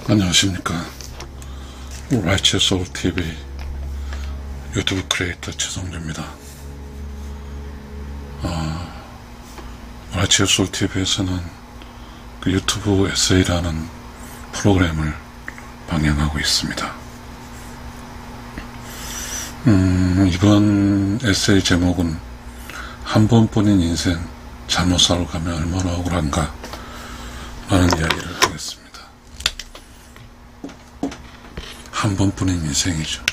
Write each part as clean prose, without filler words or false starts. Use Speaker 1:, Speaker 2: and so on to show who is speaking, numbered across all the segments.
Speaker 1: 안녕하십니까. 라이츠 소울 TV 유튜브 크리에이터 최성주입니다. 라이츠 소울 TV에서는 그 유튜브 에세이라는 프로그램을 방영하고 있습니다. 이번 에세이 제목은 한 번뿐인 인생 잘못 살고 가면 얼마나 억울한가 라는 이야기를 하겠습니다. 한 번뿐인 인생이죠.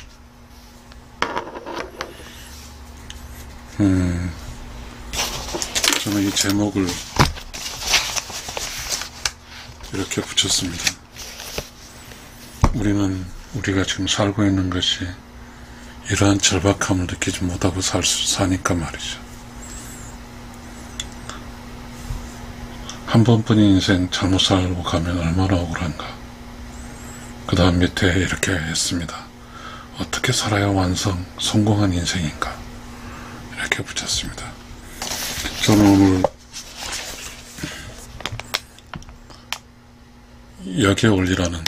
Speaker 1: 저는 이 제목을 이렇게 붙였습니다. 우리가 지금 살고 있는 것이 이러한 절박함을 느끼지 못하고 사니까 말이죠. 한 번뿐인 인생 잘못 살고 가면 얼마나 억울한가. 그 다음 밑에 이렇게 했습니다. 어떻게 살아야 성공한 인생인가. 이렇게 붙였습니다. 저는 오늘 여기올리라는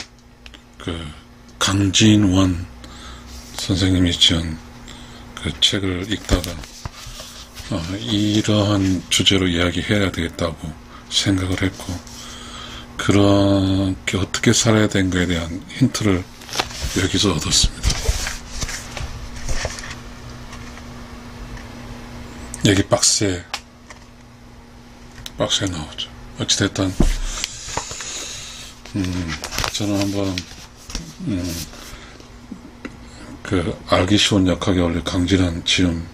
Speaker 1: 그 강진원 선생님이 지은 그 책을 읽다가 이러한 주제로 이야기해야 되겠다고 생각을 했고, 그렇게 어떻게 살아야 되는 거에 대한 힌트를 여기서 얻었습니다. 여기 박스에 나오죠. 어찌됐든 저는 한번 그 알기 쉬운 역학에 올린 강진한 지음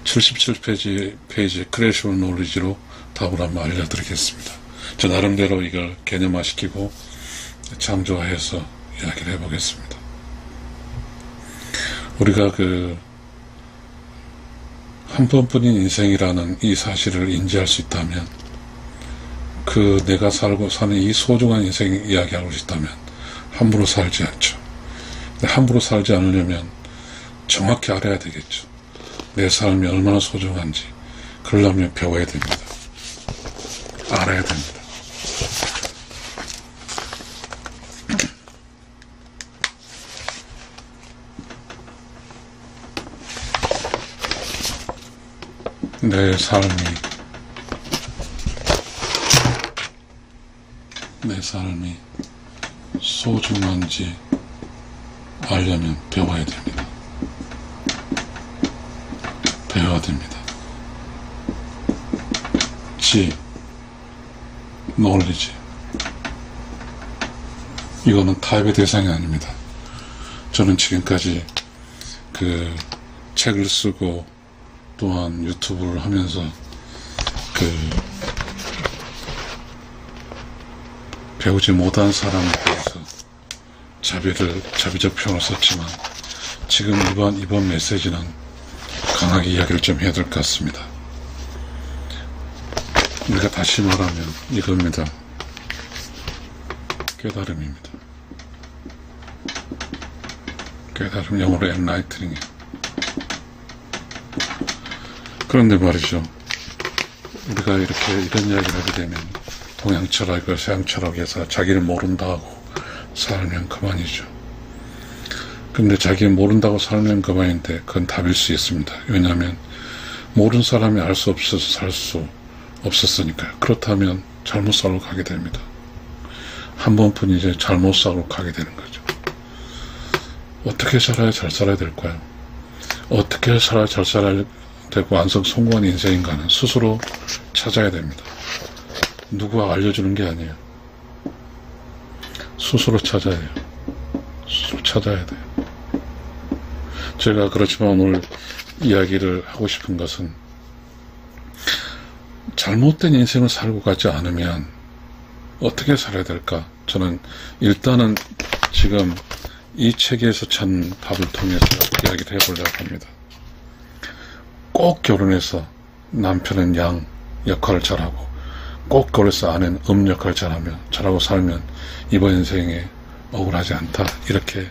Speaker 1: 77페이지 크래시 온 놀리지로 답을 한번 알려드리겠습니다. 저 나름대로 이걸 개념화시키고 창조화해서 이야기를 해보겠습니다. 우리가 한 번뿐인 인생이라는 이 사실을 인지할 수 있다면, 내가 살고 사는 이 소중한 인생 이야기하고 싶다면 함부로 살지 않죠. 함부로 살지 않으려면 정확히 알아야 되겠죠. 내 삶이 얼마나 소중한지. 그러려면 배워야 됩니다. 알아야 됩니다. 내 삶이 소중한지 알려면 배워야 됩니다. 배워야 됩니다. knowledge. 이거는 타협의 대상이 아닙니다. 저는 지금까지 책을 쓰고 또한 유튜브를 하면서 배우지 못한 사람에 대해서 자비적 표현을 썼지만, 지금 이번 메시지는 강하게 이야기를 좀 해야 될 것 같습니다. 우리가 다시 말하면 이겁니다. 깨달음입니다. 깨달음, 영어로 enlightening. 그런데 말이죠, 우리가 이런 이야기를 하게 되면 동양 철학이고 서양 철학에서 자기를 모른다 하고 살면 그만이죠. 근데 자기를 모른다고 살면 그만인데 그건 답일 수 있습니다. 왜냐하면 모르는 사람이 알 수 없어서 살 수 없었으니까요. 그렇다면 잘못 살고 가게 됩니다. 한 번뿐 이제 잘못 살고 가게 되는 거죠. 어떻게 살아야 잘 살아야 될까요? 어떻게 살아야 잘 살아야 되고 성공한 인생인가는 스스로 찾아야 됩니다. 누구가 알려주는 게 아니에요. 스스로 찾아야 돼요. 스스로 찾아야 돼요. 제가 그렇지만 오늘 이야기를 하고 싶은 것은, 잘못된 인생을 살고 가지 않으면 어떻게 살아야 될까? 저는 일단은 지금 이 책에서 찾는 답을 통해서 이야기를 해보려고 합니다. 꼭 결혼해서 남편은 양 역할을 잘하고, 꼭 결혼해서 아내는 역할을 잘하고 살면 이번 인생에 억울하지 않다. 이렇게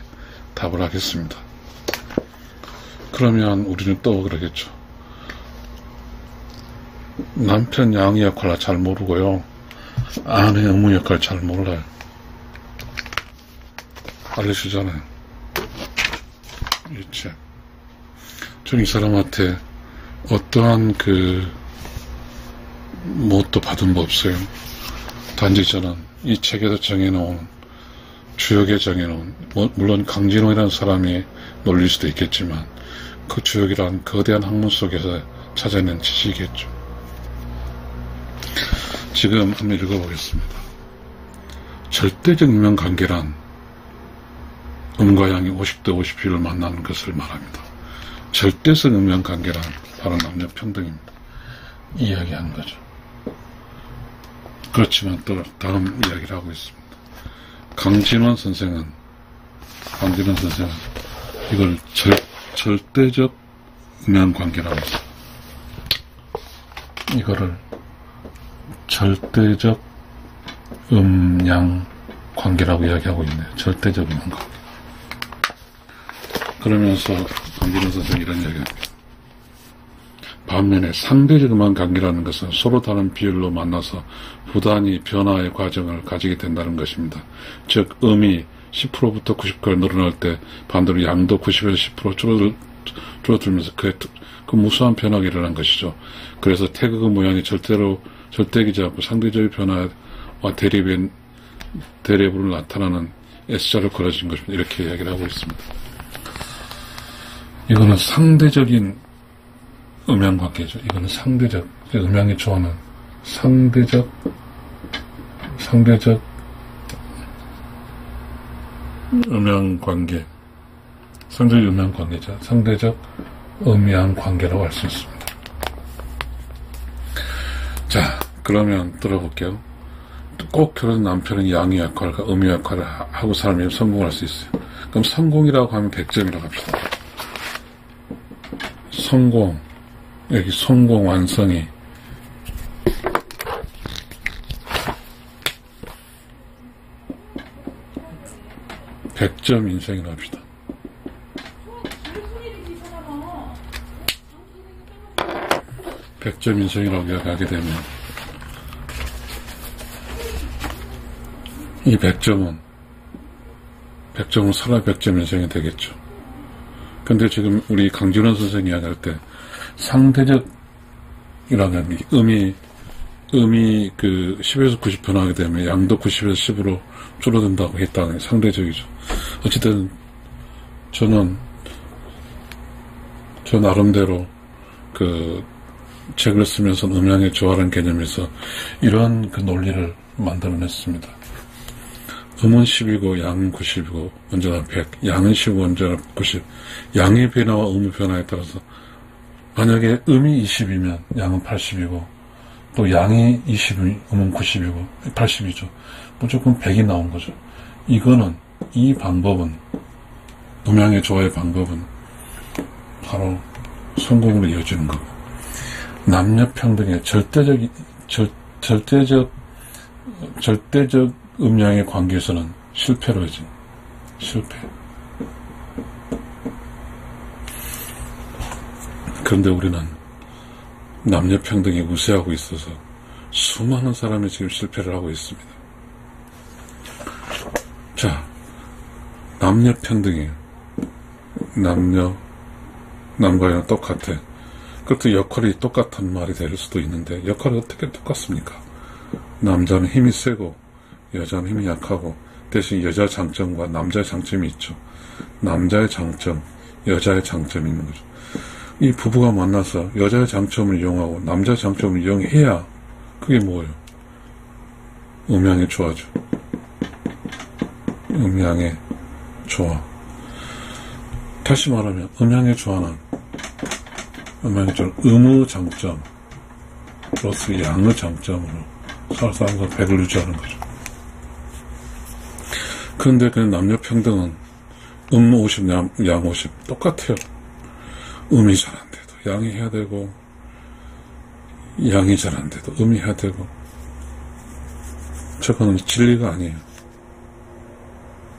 Speaker 1: 답을 하겠습니다. 그러면 우리는 또 그러겠죠. 남편 양의 역할을 잘 모르고요. 아내 의무 역할을 잘 몰라요. 알려주잖아요. 이 책. 전 이 사람한테 어떠한 뭣도 받은 거 없어요. 단지 저는 이 책에서 정해놓은, 주역에 정해놓은, 물론 강진호이라는 사람이 놀릴 수도 있겠지만, 그 주역이란 거대한 학문 속에서 찾아낸 지식이겠죠. 지금 한번 읽어보겠습니다. 절대적 인명관계란 음과 양이 50대 50을 만나는 것을 말합니다. 절대적 인명관계란 바로 남녀 평등입니다. 이야기하는 거죠. 그렇지만 또 다음 이야기를 하고 있습니다. 강진원 선생은 이걸 절대적 음양관계라고 했어요. 이거를 절대적 음양관계라고 이야기하고 있네요. 절대적 음양관계. 그러면서 강진원 선생이 이런 이야기합니다. 반면에 상대적 음양관계라는 것은 서로 다른 비율로 만나서 부단히 변화의 과정을 가지게 된다는 것입니다. 즉 음이 10%부터 90까지 늘어날 때 반대로 양도 90에서 10% 줄어들면서 그 무수한 변화가 일어난 것이죠. 그래서 태극의 모양이 절대이지 않고 상대적인 변화와 대립으로 나타나는 S자로 걸어진 것입니다. 이렇게 이야기를 하고 있습니다. 이거는 상대적인 음양관계죠. 이거는 상대적, 음양이 좋아하는 상대적 음양관계. 상대적 음양관계죠. 상대적 음양관계라고 할 수 있습니다. 자, 그러면 들어볼게요. 꼭 결혼 남편은 양의 역할과 음의 역할을 하고 살면 성공할 수 있어요. 그럼 성공이라고 하면 100점이라고 합시다. 여기 성공 완성이 100점 인생이라고 합시다. 백점 인생이라고 이야기하게 되면 이 100점은 사람 100점 인생이 되겠죠. 근데 지금 우리 강진원 선생이 이야기할 때 상대적이라는 음이 10에서 90 변화하게 되면 양도 90에서 10으로 줄어든다고 했다는 상대적이죠. 어쨌든 저 나름대로 책을 쓰면서 음양의 조화라는 개념에서 이런 논리를 만들어냈습니다. 음은 10이고 양은 90이고 언제나 100, 양은 10이고 언제나 90. 양의 변화와 음의 변화에 따라서 만약에 음이 20이면 양은 80이고 또 양이 20이면 음은 90이고 80이죠. 무조건 100이 나온 거죠. 이 방법은, 음양의 조화의 방법은 바로 성공으로 이어지는 거고, 남녀 평등의 절대적 음양의 관계에서는 실패로 해진 실패. 그런데 우리는 남녀 평등이 우세하고 있어서 수많은 사람이 지금 실패를 하고 있습니다. 자, 남녀 평등이에요. 남과 여는 똑같아. 그것도 역할이 똑같은 말이 될 수도 있는데, 역할이 어떻게 똑같습니까? 남자는 힘이 세고 여자는 힘이 약하고, 대신 여자 장점과 남자의 장점이 있죠. 남자의 장점, 여자의 장점이 있는 거죠. 이 부부가 만나서 여자의 장점을 이용하고 남자의 장점을 이용해야 그게 뭐예요? 음양의 조화죠. 음양의 조화. 다시 말하면 음양의 조화는 음의 장점 플러스 양의 장점으로 사람과 100을 유지하는 거죠. 그런데 그 남녀 평등은 음 50, 양 50 똑같아요. 음이 잘 안 돼도 양이 해야 되고, 양이 잘 안 돼도 음이 해야 되고. 저거는 진리가 아니에요.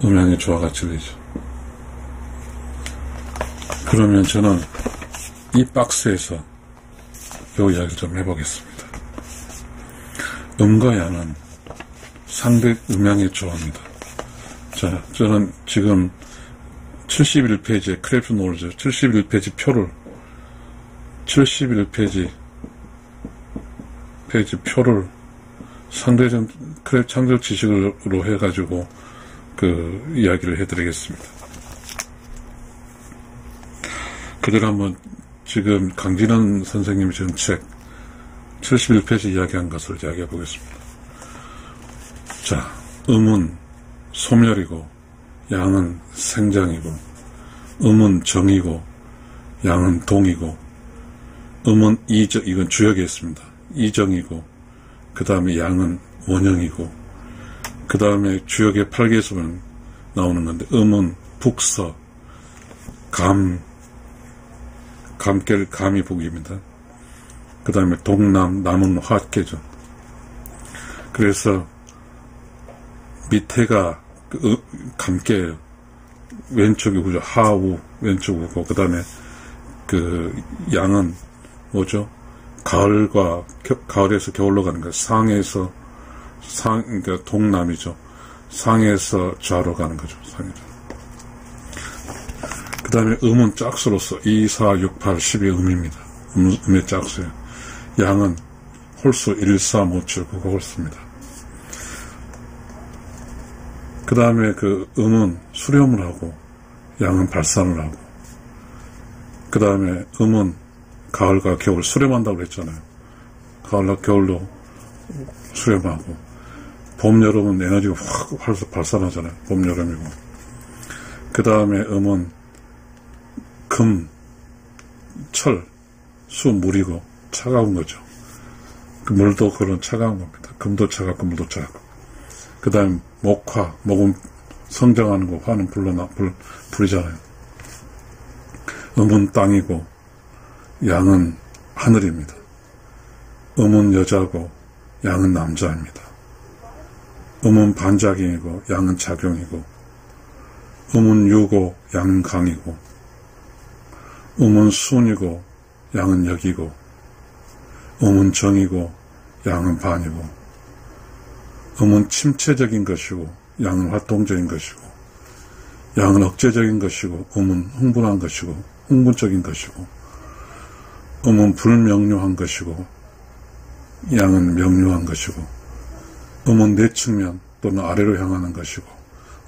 Speaker 1: 음양의 조화가 진리죠. 그러면 저는 이 박스에서 요 이야기를 좀 해보겠습니다. 음과 양은 상대 음양의 조화입니다. 자, 저는 지금 71페이지에 크랩스 노르즈 71페이지 표를 71페이지 표를 상대적 크랩 창작 지식으로 해가지고 그 이야기를 해드리겠습니다. 그대로 한번 지금 강진원 선생님이 지은 책 71페이지 이야기한 것을 이야기해 보겠습니다. 자, 음은 소멸이고 양은 생장이고 음은 정이고 양은 동이고 음은 이정, 이건 주역에 있습니다. 이정이고 그 다음에 양은 원형이고 그 다음에 주역의 8개에서만 나오는 건데 음은 북서 감이 북입니다. 그 다음에 동남, 남은 화께죠. 그래서 밑에가 감께예요. 왼쪽이 우죠. 하우 왼쪽 우고 그 다음에 그 양은 뭐죠? 가을에서 겨울로 가는 거예요. 그러니까 동남이죠. 상에서 좌로 가는 거죠. 상에서. 그 다음에 음은 짝수로서 2, 4, 6, 8, 10이 음입니다. 음의 짝수예요. 양은 홀수 1, 3, 5, 7, 9가 홀수입니다. 그 다음에 그 음은 수렴을 하고 양은 발산을 하고 그 다음에 음은 가을과 겨울 수렴한다고 그랬잖아요. 가을과 겨울로 수렴하고 봄, 여름은 에너지가 확 발산하잖아요. 봄, 여름이고 그 다음에 음은 금, 철, 수, 물이고 차가운 거죠. 그 물도 그런 차가운 겁니다. 금도 차갑고 물도 차갑고 그 다음 목화, 목은 성장하는 거, 화는 불이잖아요. 음은 땅이고 양은 하늘입니다. 음은 여자고 양은 남자입니다. 음은 반작용이고 양은 작용이고 음은 유고 양은 강이고 음은 순이고 양은 역이고 음은 정이고 양은 반이고 음은 침체적인 것이고 양은 활동적인 것이고 양은 억제적인 것이고 음은 흥분한 것이고 흥분적인 것이고 음은 불명료한 것이고 양은 명료한 것이고 음은 내측면 또는 아래로 향하는 것이고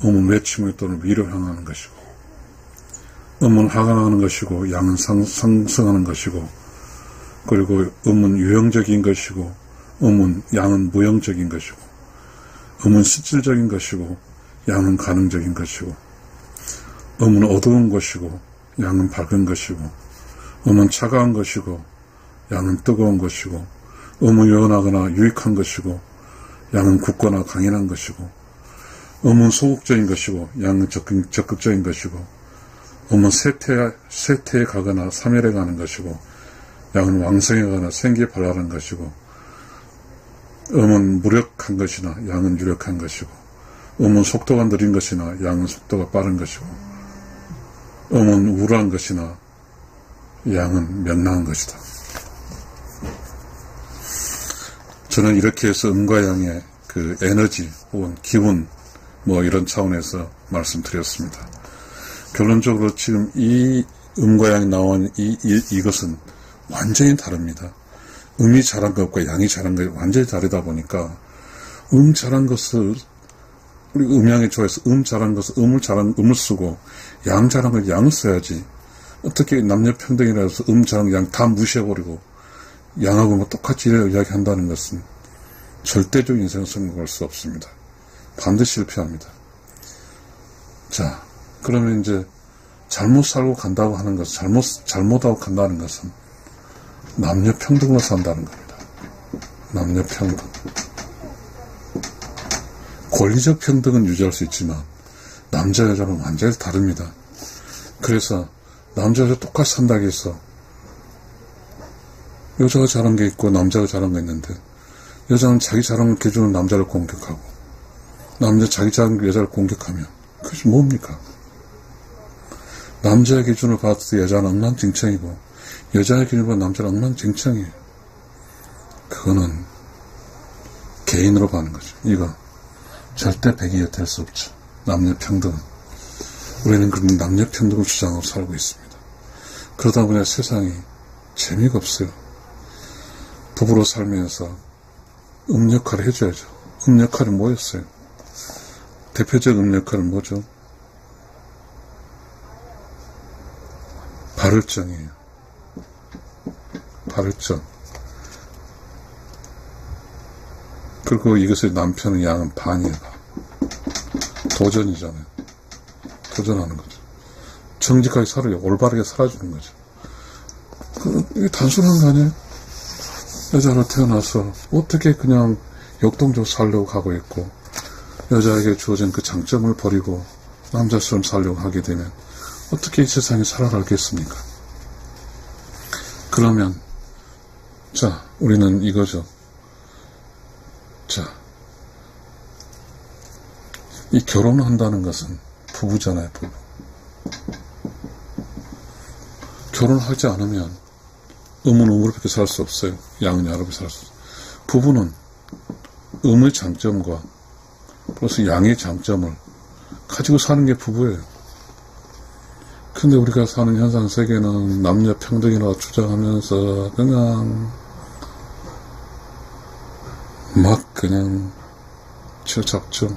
Speaker 1: 음은 외측면 또는 위로 향하는 것이고 음은 하강하는 것이고 양은 상승하는 것이고 그리고 음은 유형적인 것이고 양은 무형적인 것이고 음은 실질적인 것이고 양은 가능적인 것이고 음은 어두운 것이고 양은 밝은 것이고 음은 차가운 것이고 양은 뜨거운 것이고 음은 유연하거나 유익한 것이고 양은 굳거나 강인한 것이고 음은 소극적인 것이고 양은 적극적인 것이고 음은 쇠퇴에 가거나 사멸에 가는 것이고 양은 왕성에 가거나 생기에 발랄한 것이고 음은 무력한 것이나 양은 유력한 것이고 음은 속도가 느린 것이나 양은 속도가 빠른 것이고 음은 우울한 것이나 양은 명랑한 것이다. 저는 이렇게 해서 음과 양의 그 에너지 혹은 기운 뭐 이런 차원에서 말씀드렸습니다. 결론적으로 지금 이 음과 양이 나온 이것은 완전히 다릅니다. 음이 잘한 것과 양이 잘한 것이 완전히 다르다 보니까 잘한 것을 우리 음양이 좋아해서 잘한 것을 음을 쓰고 양 잘한 걸 양을 써야지. 어떻게 남녀 평등이라서 잘한 양 다 무시해버리고 양하고 뭐 똑같이 이야기한다는 것은 절대적인 인생을 성공할 수 없습니다. 반드시 실패합니다. 자, 그러면 이제 잘못 살고 간다고 하는 것은 잘못하고 간다는 것은 남녀 평등으로 산다는 겁니다. 남녀 평등. 권리적 평등은 유지할 수 있지만 남자 여자는 완전히 다릅니다. 그래서 남자 여자 똑같이 산다고 해서 여자가 잘한 게 있고 남자가 잘한 게 있는데 여자는 자기 잘한 기준으로 남자를 공격하고 남자 자기 잘한 여자를 공격하면 그것이 뭡니까? 남자의 기준을 봤을 때 여자는 엉망진창이고 여자의 기준을 보면 남자는 엉망진창이에요. 그거는 개인으로 가는 거죠. 이거 절대 백이어 될 수 없죠. 남녀평등. 우리는 그런 남녀평등을 주장하고 살고 있습니다. 그러다 보니 세상이 재미가 없어요. 부부로 살면서 역할을 해줘야죠. 역할이 뭐였어요? 대표적 역할은 뭐죠? 발을정이에요. 발을정. 그리고 이것의 남편은 양은 반이에요. 도전이잖아요. 도전하는 거죠. 정직하게 살아요. 올바르게 살아주는 거죠. 이게 단순한 거 아니에요? 여자로 태어나서 어떻게 그냥 역동적으로 살려고 하고 있고, 여자에게 주어진 그 장점을 버리고 남자처럼 살려고 하게 되면 어떻게 이 세상에 살아가겠습니까? 그러면 자, 우리는 이거죠. 자, 이 결혼한다는 것은 부부잖아요, 부부. 결혼하지 않으면 음은 음으로밖에 살 수 없어요. 양은 양으로밖에 살 수 없어요. 부부는 음의 장점과 플러스 양의 장점을 가지고 사는 게 부부예요. 근데 우리가 사는 현상 세계는 남녀 평등이라고 주장하면서 그냥 막 그냥 치우잡죠.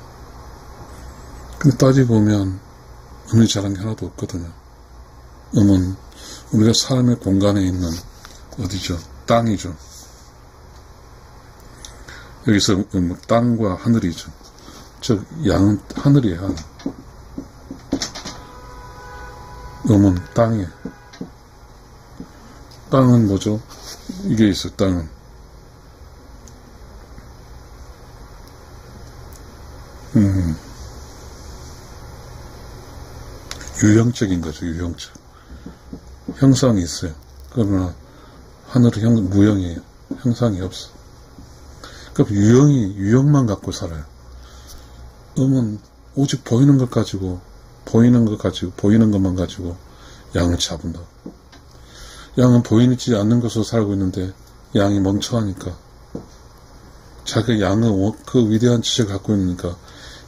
Speaker 1: 근데 따지고 보면 음이 잘한 게 하나도 없거든요. 음은 우리가 삶의 공간에 있는 어디죠? 땅이죠. 여기서 땅과 하늘이죠. 즉 양은 하늘이에요. 하늘. 음은 땅이에요. 땅은 뭐죠? 이게 있어요. 땅은 유형적인 거죠. 유형적. 형상이 있어요. 그러나 하늘은 무형이에요. 형상이 없어. 그럼 유형만 갖고 살아요. 음은 오직 보이는 것 가지고, 보이는 것만 가지고 양을 잡는다고. 양은 보이지 않는 것으로 살고 있는데 양이 멍청하니까, 자기 양의 그 위대한 지식을 갖고 있으니까,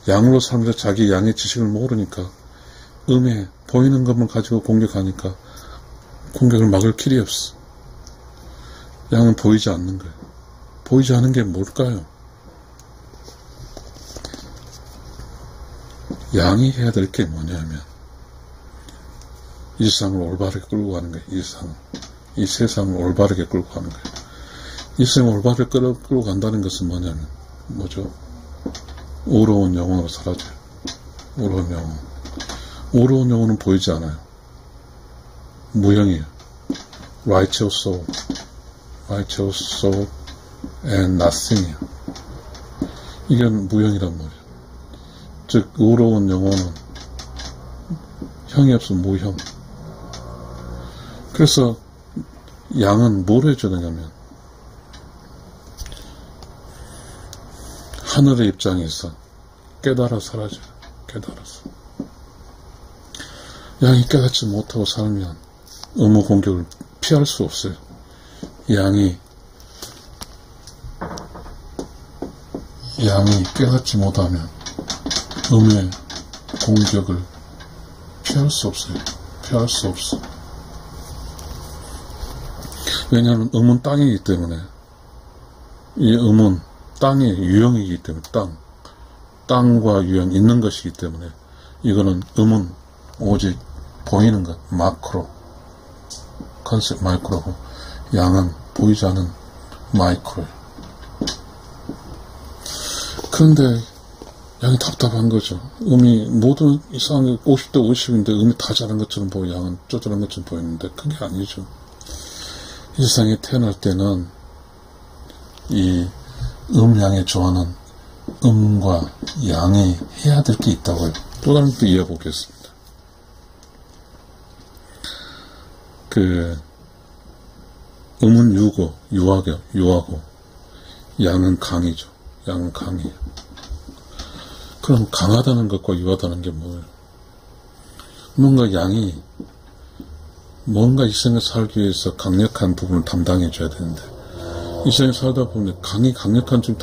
Speaker 1: 양으로 살면서 자기 양의 지식을 모르니까 음에 보이는 것만 가지고 공격하니까 공격을 막을 길이 없어. 양은 보이지 않는 거예요. 보이지 않는 게 뭘까요? 양이 해야 될 게 뭐냐면 이 세상을 올바르게 끌고 가는 거예요. 이 세상을 올바르게 끌고 가는 거예요. 이 세상을 올바르게 끌고 간다는 것은 뭐냐면 뭐죠? 의로운 영혼으로 살아줘요. 의로운 영혼. 의로운 영혼은 보이지 않아요. 무형이에요. righteous soul. righteous soul and nothing이에요. 이게 무형이란 말이에요. 즉 의로운 영혼은 형이 없으면 무형. 그래서 양은 뭘 해줘야 되냐면 하늘의 입장에서 깨달아 살아줘요. 깨달아서. 양이 깨닫지 못하고 살면 음의 공격을 피할 수 없어요. 양이 깨닫지 못하면 음의 공격을 피할 수 없어요. 피할 수 없어. 왜냐하면 음은 땅이기 때문에, 이 음은 땅의 유형이기 때문에, 땅과 유형 있는 것이기 때문에, 이거는 음은 오직 보이는 것, 마크로, 컨셉 마이크로고, 양은 보이지 않은 마이크로예요. 그런데 양이 답답한 거죠. 음이 모든 이상하게 50대 50인데 음이 다 잘한 것처럼 보고 양은 쪼잔한 것처럼 보이는데 그게 아니죠. 이 세상에 태어날 때는 이 양이 좋아하는 음과 양이 해야 될 게 있다고요. 또 다른 것도 이어보겠습니다. 음은 유하고 양은 강이죠. 양은 강이에요. 그럼 강하다는 것과 유하다는 게 뭐예요? 양이 뭔가 이 세상에 살기 위해서 강력한 부분을 담당해줘야 되는데, 이 세상에 살다 보면 강력한 좀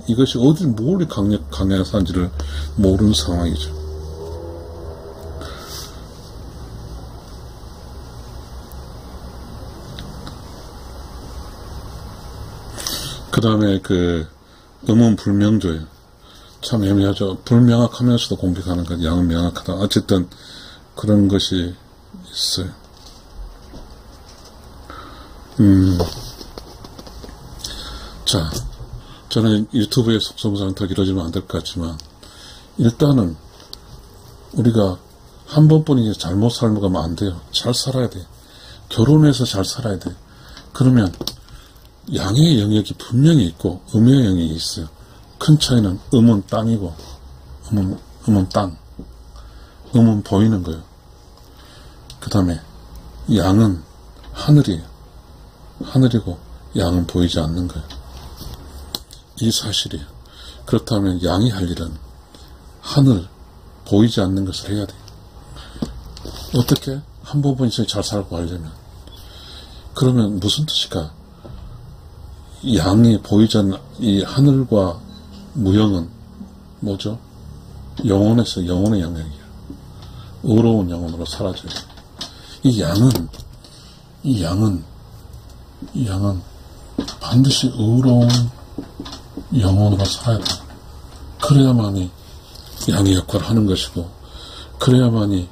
Speaker 1: 이것이 어디 뭘 강하게 사는지를 모르는 상황이죠. 그 다음에 그 음은 불명조예요. 참 애매하죠. 불명확하면서도 공격하는 것, 양은 명확하다. 어쨌든 그런 것이 있어요. 자, 저는 유튜브의 속성상을 더 길어지면 안 될 것 같지만, 일단은 우리가 한 번뿐이지 잘못 살고 가면 안 돼요. 잘 살아야 돼. 결혼해서 잘 살아야 돼. 그러면 양의 영역이 분명히 있고 음의 영역이 있어요. 큰 차이는 음은 땅이고 음은 땅. 음은 보이는 거예요. 그 다음에 양은 하늘이에요. 하늘이고 양은 보이지 않는 거예요. 이 사실이에요. 그렇다면 양이 할 일은 하늘, 보이지 않는 것을 해야 돼요. 어떻게? 한 부분 인생이 잘 살고 하려면. 그러면 무슨 뜻일까? 양이 보이지 않는 이 하늘과 무형은 뭐죠? 영혼에서 영혼의 영역이야. 의로운 영혼으로 사라져요. 이 양은 반드시 의로운 영혼으로 살아야 돼. 그래야만이 양의 역할을 하는 것이고, 그래야만이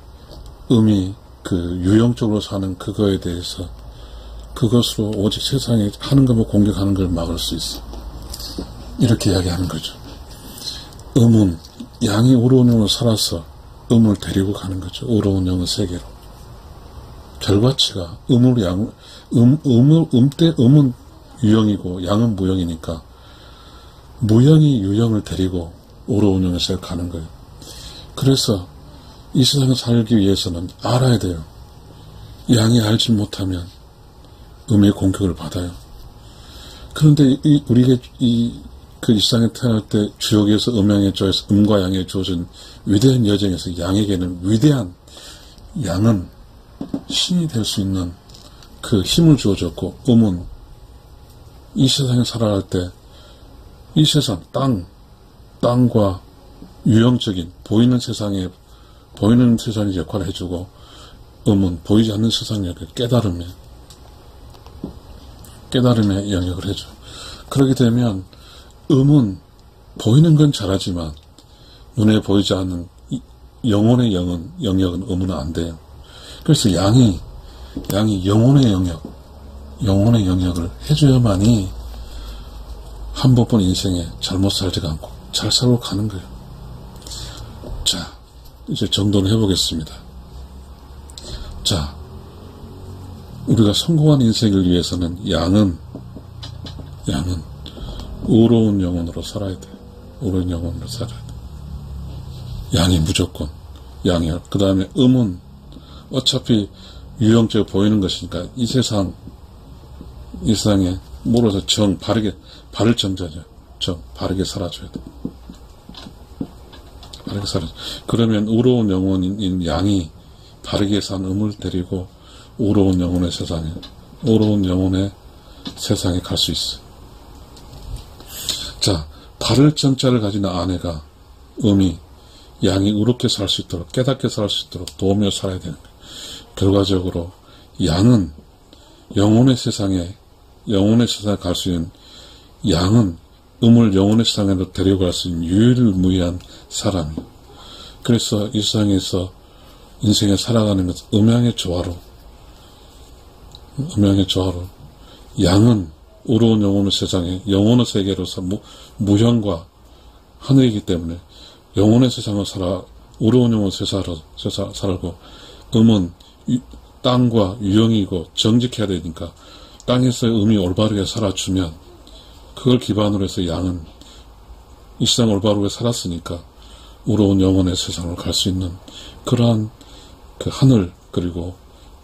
Speaker 1: 음이 그 유형적으로 사는 그거에 대해서 그것으로 오직 세상에 하는 것만 공격하는 걸 막을 수 있어. 이렇게 이야기하는 거죠. 음은 양이 의로운 영으로 살아서 음을 데리고 가는 거죠. 의로운 영의 세계로. 결과치가 음은 유형이고 양은 무형이니까 무형이 유형을 데리고 의로운 영의 세계로 가는 거예요. 그래서 이 세상에 살기 위해서는 알아야 돼요. 양이 알지 못하면 음의 공격을 받아요. 그런데 우리가 이 세상에 태어날 때 주역에서 음양에 조에서 음과 양에 주어진 위대한 여정에서 양에게는 위대한 양은 신이 될 수 있는 그 힘을 주어졌고, 음은 이 세상에 살아갈 때 이 세상 땅과 유형적인 보이는 세상의 역할을 해주고, 음은 보이지 않는 세상의 깨달음의 영역을 해줘. 그렇게 되면 음은 보이는 건 잘하지만 눈에 보이지 않는 영혼의 영역은 음은 안 돼요. 그래서 양이 영혼의 영역을 해줘야만이 한 번뿐 인생에 잘못 살지가 않고 잘 살고 가는 거예요. 자, 이제 정돈을 해보겠습니다. 자, 우리가 성공한 인생을 위해서는 양은 의로운 영혼으로 살아야 돼. 의로운 영혼으로 살아야 돼. 양이 무조건 양이야. 그 다음에 음은 어차피 유형적으로 보이는 것이니까 이 세상에 물어서 바를 정자죠. 바르게 살아줘야 돼. 바르게 살아줘. 그러면 의로운 영혼인 양이 바르게 산 음을 데리고 의로운 영혼의 세상에 갈 수 있어. 자, 바를 정자를 가진 아내가 음이 양이 의롭게 살 수 있도록, 깨닫게 살 수 있도록 도우며 살아야 되는 거예요. 결과적으로 양은 영혼의 세상에 갈 수 있는, 양은 음을 영혼의 세상으로 데려갈 수 있는 유일무이한 사람이에요. 그래서 이 세상에서 인생에 살아가는 것은 음양의 조화로 양은 의로운 영혼의 세상에 영혼의 세계로서 무형과 하늘이기 때문에 영혼의 세상을 의로운 영혼의 세상으로 살고, 음은 땅과 유형이고 정직해야 되니까 땅에서 음이 올바르게 살아주면 그걸 기반으로 해서 양은 이 세상 올바르게 살았으니까 의로운 영혼의 세상으로 갈 수 있는 그러한 그 하늘, 그리고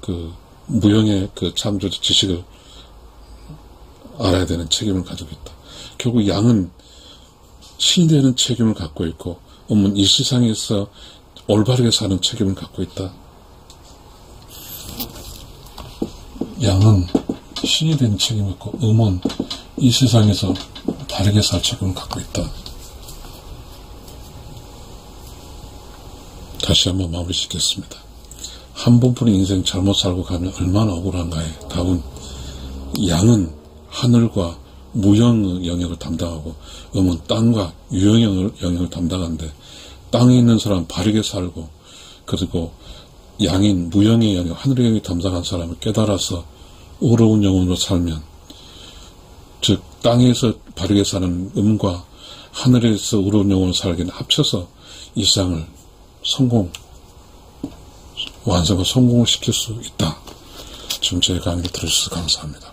Speaker 1: 그 무형의 그 창조적 지식을 알아야 되는 책임을 가지고 있다. 결국 양은 신이 되는 책임을 갖고 있고, 음은 이 세상에서 올바르게 사는 책임을 갖고 있다. 양은 신이 되는 책임을 갖고, 음은 이 세상에서 바르게 살 책임을 갖고 있다. 다시 한번 마무리 짓겠습니다. 한 번뿐인 인생 잘못 살고 가면 얼마나 억울한가에 답은, 양은 하늘과 무형 영역을 담당하고 음은 땅과 유형 영역을 담당하는데, 땅에 있는 사람은 바르게 살고, 그리고 양인 무형의 영역, 하늘의 영역을 담당한 사람을 깨달아서 의로운 영혼으로 살면, 즉 땅에서 바르게 사는 음과 하늘에서 의로운 영혼으로 살기는 합쳐서 이 세상을 완성과 성공을 시킬 수 있다. 지금 제 강의를 들어주셔서 감사합니다.